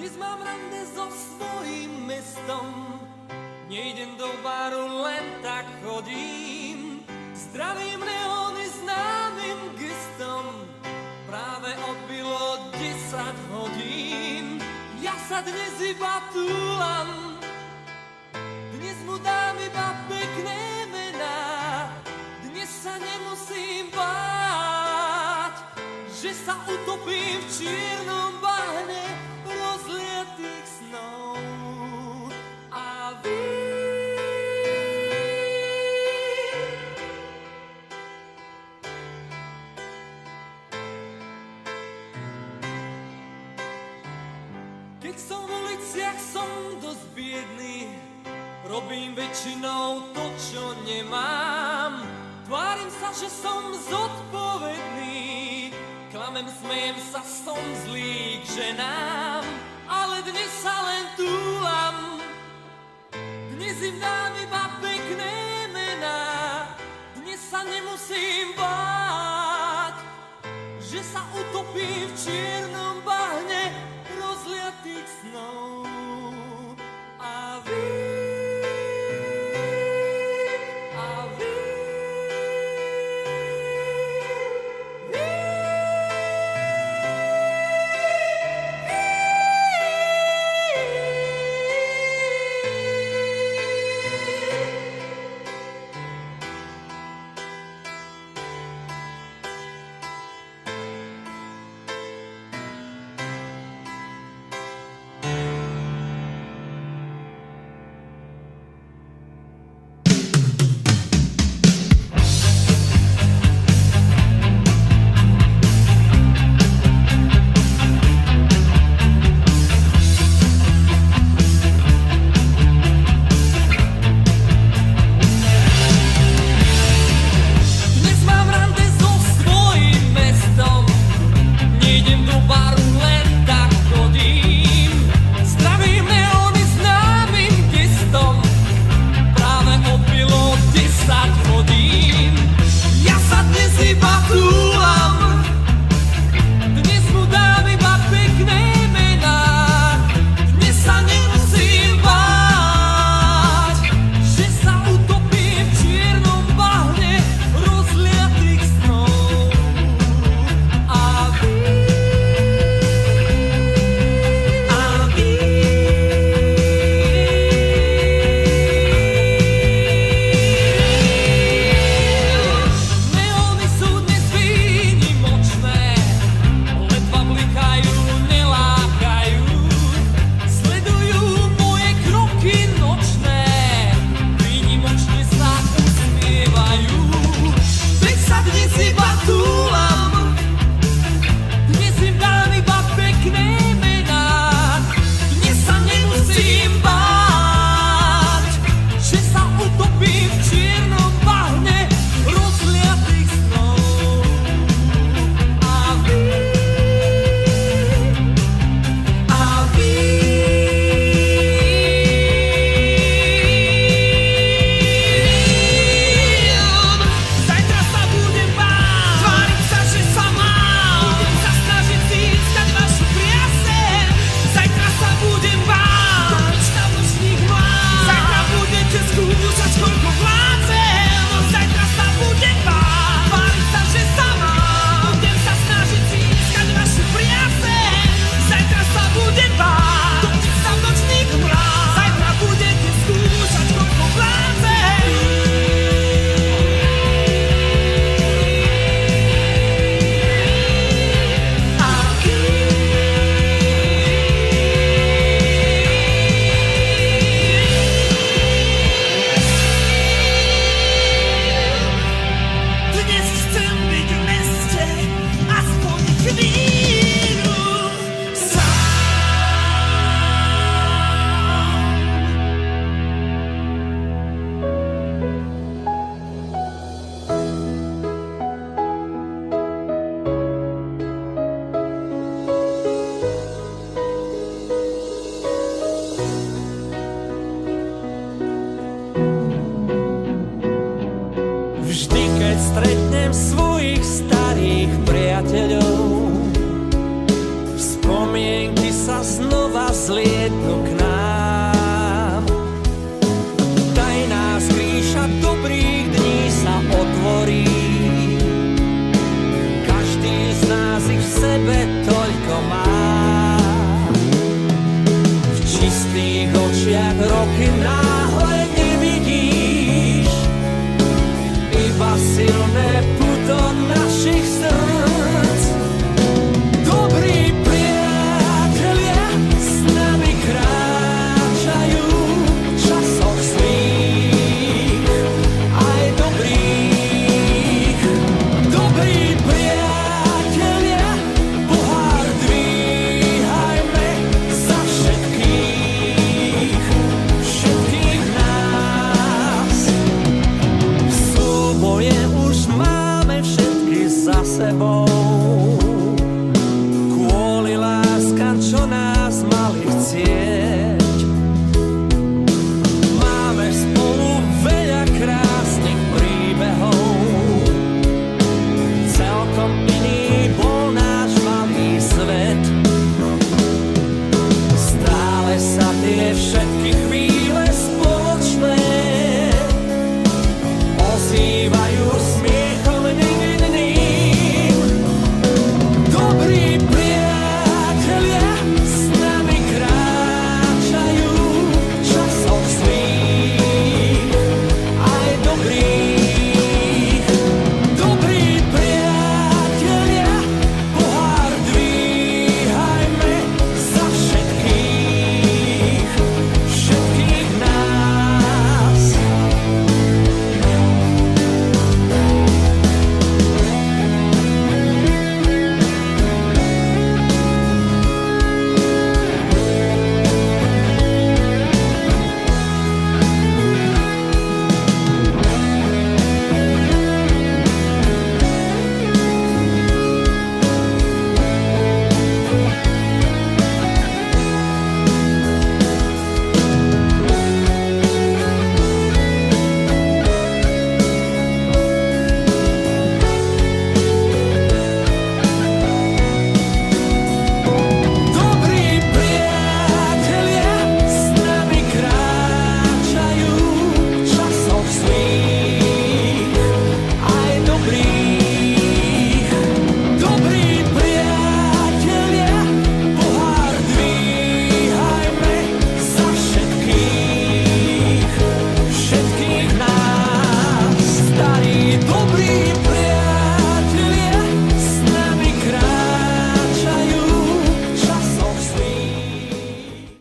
Dnes mám rande so svojím mestom, nejdem do baru, len tak chodím. Zdravím neóny známym gestom, práve odbilo 10 hodín. Ja sa dnes iba túlam, dnes mu dám iba pekné mená. Dnes sa nemusím báť, že sa utopím v čiernom bahne rozliatých snov. A vy keď som v uliciach, som dosť biedný, robím väčšinou to, čo nemám. Tvárim sa, že som zodpovedný, klamem, smejem sa, som zlý k ženám. Ale dnes sa len túlam, dnes im dám iba pekné mená. Dnes sa nemusím báť, že sa utopím v čiernom bahne rozliatých snov. A vy zlietnú k nám. Tajná skrýša dobrých dní sa otvorí, každý z nás ich v sebe toľko má. V čistých očiach roky náhle nevidíš, iba silné puto našich srdc. Dobrí priatelia s nami kráčajú v časoch zlých aj dobrých. Dobrí priatelia, pohár dvíhajme za všetkých, všetkých nás. V súboje už máme všetky za sebou, kvôli láskam, čo nás mali chcieť. Máme spolu veľa krásnych príbehov, celkom iný bol náš malý svet. Stále sa tie všetky